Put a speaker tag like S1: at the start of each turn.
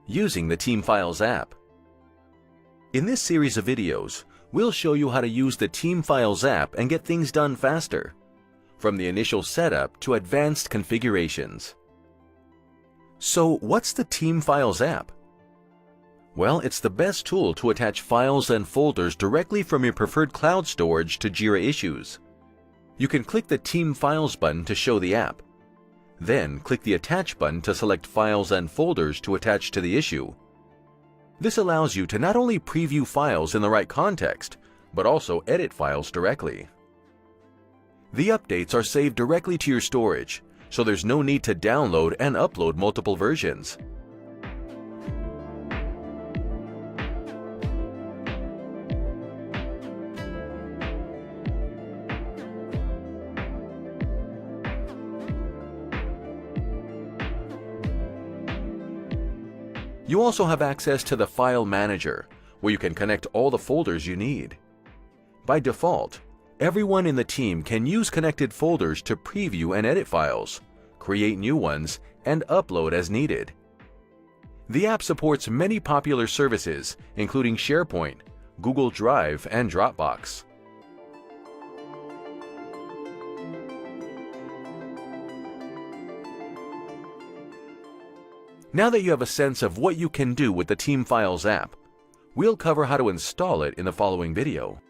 S1: Using the Team Files app. In this series of videos, we'll show you how to use the Team Files app and get things done faster, from the initial setup to advanced configurations. So, what's the Team Files app? Well, it's the best tool to attach files and folders directly from your preferred cloud storage to Jira issues. You can click the Team Files button to show the app. Then, click the Attach button to select files and folders to attach to the issue. This allows you to not only preview files in the right context, but also edit files directly. The updates are saved directly to your storage, so there's no need to download and upload multiple versions. You also have access to the File Manager, where you can connect all the folders you need. By default, everyone in the team can use connected folders to preview and edit files, create new ones, and upload as needed. The app supports many popular services, including SharePoint, Google Drive, and Dropbox. Now that you have a sense of what you can do with the Team Files app, we'll cover how to install it in the following video.